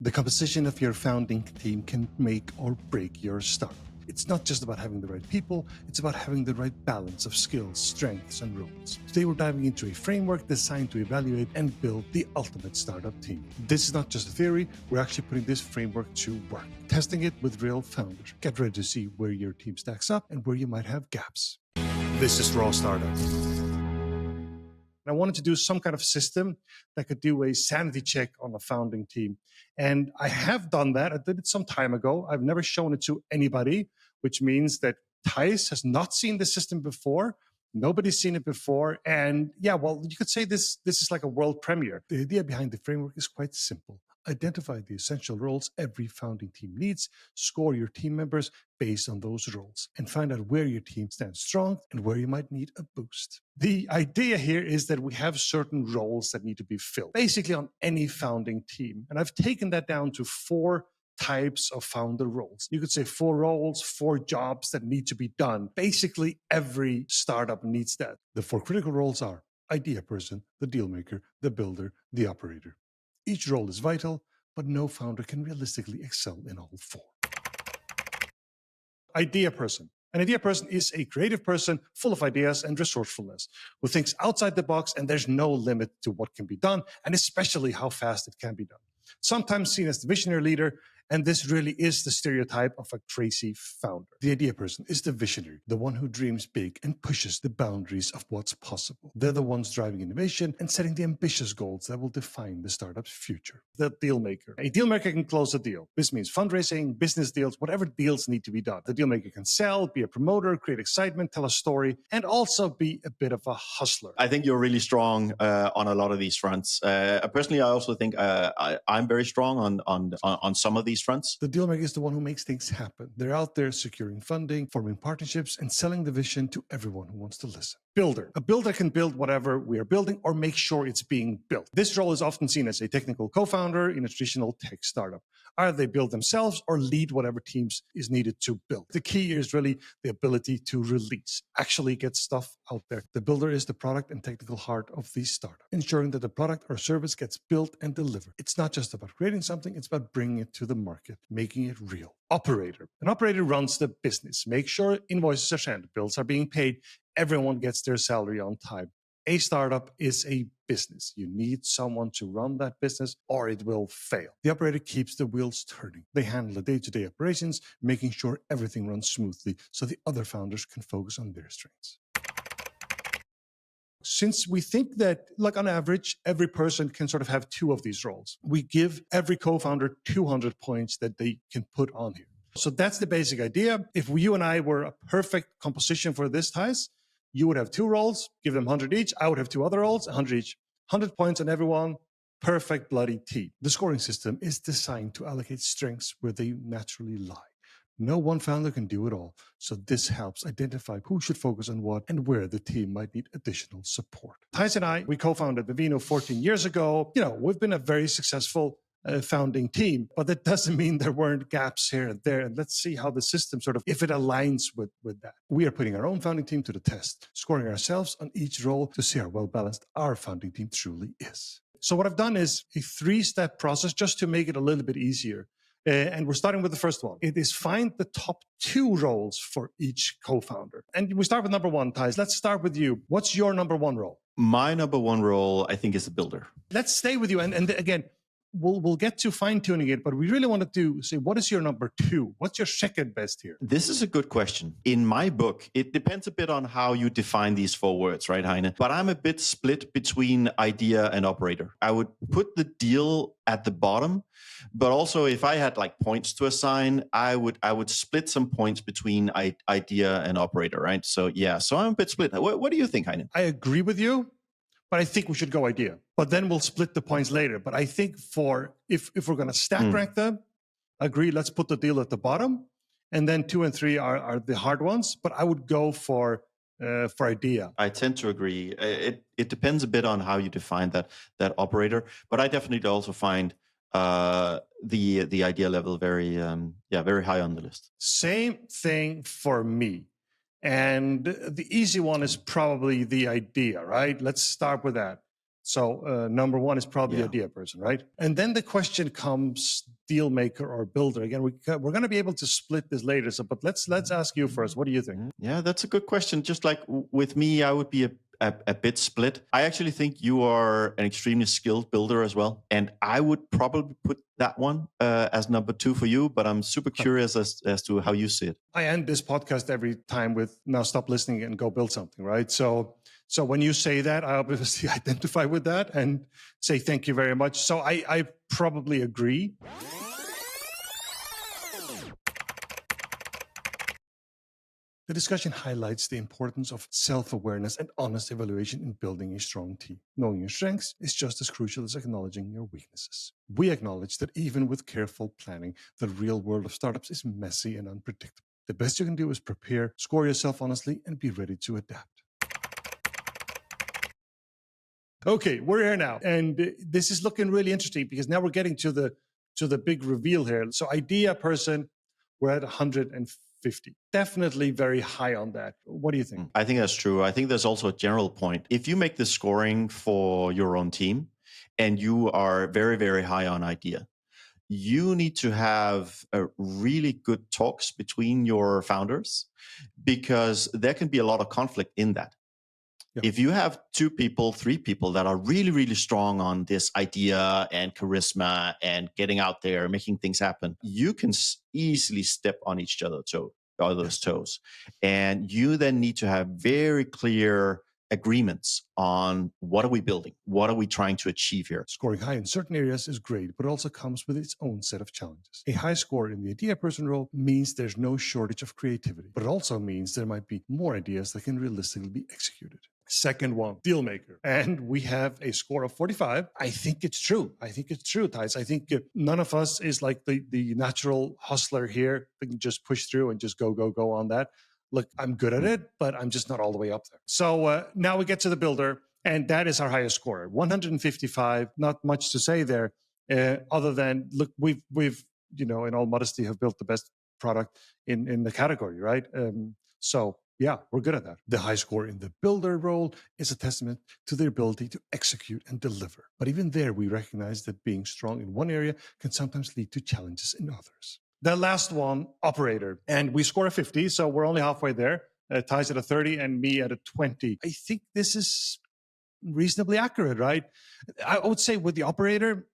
The composition of your founding team can make or break your startup. It's not just about having the right people, it's about having the right balance of skills, strengths, and roles. Today we're diving into a framework designed to evaluate and build the ultimate startup team. This is not just a theory, we're actually putting this framework to work, testing it with real founders. Get ready to see where your team stacks up and where you might have gaps. This is Raw Startup. I wanted to do some kind of system that could do a sanity check on the founding team. And I have done that. I did it some time ago. I've never shown it to anybody, which means that Theis has not seen the system before. Nobody's seen it before. And yeah, well, you could say this is like a world premiere. The idea behind the framework is quite simple. Identify the essential roles every founding team needs, score your team members based on those roles, and find out where your team stands strong and where you might need a boost. The idea here is that we have certain roles that need to be filled, basically on any founding team. And I've taken that down to 4 types of founder roles. You could say 4 roles, 4 jobs that need to be done. Basically, every startup needs that. The 4 critical roles are idea person, the deal maker, the builder, the operator. Each role is vital, but no founder can realistically excel in all 4. Idea person. An idea person is a creative person full of ideas and resourcefulness who thinks outside the box, and there's no limit to what can be done, and especially how fast it can be done. Sometimes seen as the visionary leader, and this really is the stereotype of a crazy founder. The idea person is the visionary, the one who dreams big and pushes the boundaries of what's possible. They're the ones driving innovation and setting the ambitious goals that will define the startup's future. The deal maker. A deal maker can close a deal. This means fundraising, business deals, whatever deals need to be done. The deal maker can sell, be a promoter, create excitement, tell a story, and also be a bit of a hustler. I think you're really strong on a lot of these fronts. Personally, I also think I'm very strong on some of these fronts. The deal maker is the one who makes things happen. They're out there securing funding, forming partnerships, and selling the vision to everyone who wants to listen. Builder. A builder can build whatever we are building or make sure it's being built. This role is often seen as a technical co-founder in a traditional tech startup. Either they build themselves or lead whatever teams is needed to build. The key is really the ability to release, actually get stuff out there. The builder is the product and technical heart of the startup, ensuring that the product or service gets built and delivered. It's not just about creating something, it's about bringing it to the market, making it real. Operator. An operator runs the business, makes sure invoices are sent, bills are being paid, everyone gets their salary on time. A startup is a business. You need someone to run that business or it will fail. The operator keeps the wheels turning. They handle the day-to-day operations, making sure everything runs smoothly so the other founders can focus on their strengths. Since we think that, like on average, every person can sort of have 2 of these roles, we give every co-founder 200 points that they can put on here. So that's the basic idea. If you and I were a perfect composition for this, Theis, you would have 2 roles, give them 100 each. I would have 2 other roles, 100 each. 100 points on everyone. Perfect bloody team. The scoring system is designed to allocate strengths where they naturally lie. No one founder can do it all, so this helps identify who should focus on what and where the team might need additional support. Theis and I, we co-founded Vivino 14 years ago. We've been a very successful founding team, but that doesn't mean there weren't gaps here and there. And let's see how the system sort of, if it aligns with that. We are putting our own founding team to the test, scoring ourselves on each role to see how well-balanced our founding team truly is. So what I've done is a 3-step process just to make it a little bit easier. And we're starting with the first one. It is find the top 2 roles for each co-founder. And we start with number 1, Theis. Let's start with you. What's your number 1 role? My number 1 role, I think, is a builder. Let's stay with you. And again, we'll get to fine-tuning it, but we really wanted to say, what is your number 2? What's your second best here? This is a good question. In my book, it depends a bit on how you define these 4 words, right, Heini? But I'm a bit split between idea and operator. I would put the deal at the bottom, but also if I had like points to assign, I would split some points between idea and operator, right? So yeah, so I'm a bit split. What do you think, Heini? I agree with you. But I think we should go idea. But then we'll split the points later. But I think if we're going to stack rank them, agree, let's put the deal at the bottom. And then 2 and 3 are the hard ones. But I would go for idea. I tend to agree. It depends a bit on how you define that operator. But I definitely also find the idea level very high on the list. Same thing for me. And the easy one is probably the idea, right? Let's start with that. So number one is probably Yeah. idea person, right? And then the question comes, deal maker or builder. Again, we're going to be able to split this later. So, but let's ask you first. What do you think? Yeah, that's a good question. Just like with me, I would be a bit split. I actually think you are an extremely skilled builder as well, and I would probably put that one as number 2 for you. But I'm super curious as to how you see it. I end this podcast every time with now stop listening and go build something, right? So when you say that, I obviously identify with that and say thank you very much. So I probably agree. The discussion highlights the importance of self-awareness and honest evaluation in building a strong team. Knowing your strengths is just as crucial as acknowledging your weaknesses. We acknowledge that even with careful planning, the real world of startups is messy and unpredictable. The best you can do is prepare, score yourself honestly, and be ready to adapt. Okay, we're here now, and this is looking really interesting because now we're getting to the big reveal here. So idea person, we're at 150. Definitely very high on that. What do you think? I think that's true. I think there's also a general point. If you make the scoring for your own team and you are very, very high on idea, you need to have a really good talks between your founders because there can be a lot of conflict in that. Yeah. If you have 2 people, 3 people that are really, really strong on this idea and charisma and getting out there, making things happen, you can easily step on each other's toes. And you then need to have very clear agreements on what are we building? What are we trying to achieve here? Scoring high in certain areas is great, but it also comes with its own set of challenges. A high score in the idea person role means there's no shortage of creativity, but it also means there might be more ideas that can realistically be executed. Second one, deal maker. And we have a score of 45. I think it's true. Theis. I think none of us is like the natural hustler here that can just push through and just go on that. Look, I'm good at it, but I'm just not all the way up there. So now we get to the builder, and that is our highest score, 155. Not much to say there, other than look, we've in all modesty have built the best product in the category, right? So yeah, we're good at that. The high score in the builder role is a testament to their ability to execute and deliver. But even there, we recognize that being strong in one area can sometimes lead to challenges in others. The last one, operator. And we score a 50, so we're only halfway there. Theis at a 30 and me at a 20. I think this is reasonably accurate, right? I would say with the operator,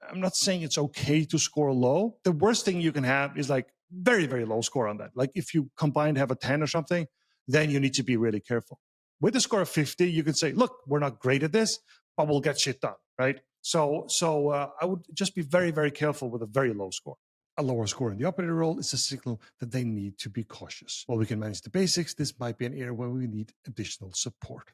I'm not saying it's okay to score low. The worst thing you can have is like very, very low score on that. Like if you combined have a 10 or something, then you need to be really careful. With a score of 50, you can say, look, we're not great at this, but we'll get shit done, right? So I would just be very, very careful with a very low score. A lower score in the operator role is a signal that they need to be cautious. While we can manage the basics, this might be an area where we need additional support.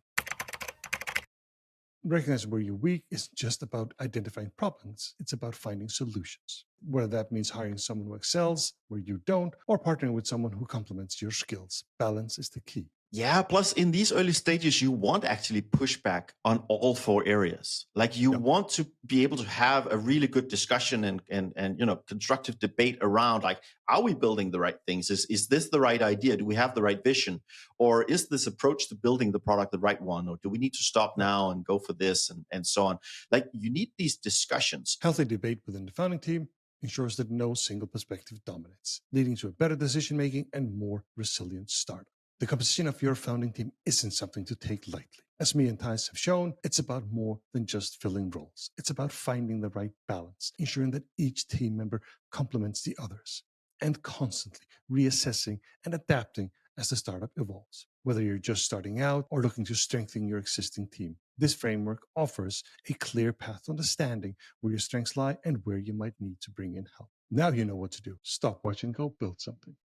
Recognizing where you're weak isn't just about identifying problems, it's about finding solutions. Whether that means hiring someone who excels where you don't, or partnering with someone who complements your skills. Balance is the key. Yeah, plus in these early stages, you want actually pushback on all 4 areas. Like you want to be able to have a really good discussion and constructive debate around like, are we building the right things? Is this the right idea? Do we have the right vision? Or is this approach to building the product the right one? Or do we need to stop now and go for this and so on? Like you need these discussions. Healthy debate within the founding team ensures that no single perspective dominates, leading to a better decision-making and more resilient startup. The composition of your founding team isn't something to take lightly. As me and Theis have shown, it's about more than just filling roles. It's about finding the right balance, ensuring that each team member complements the others, and constantly reassessing and adapting as the startup evolves. Whether you're just starting out or looking to strengthen your existing team, this framework offers a clear path to understanding where your strengths lie and where you might need to bring in help. Now you know what to do. Stop watching, go build something.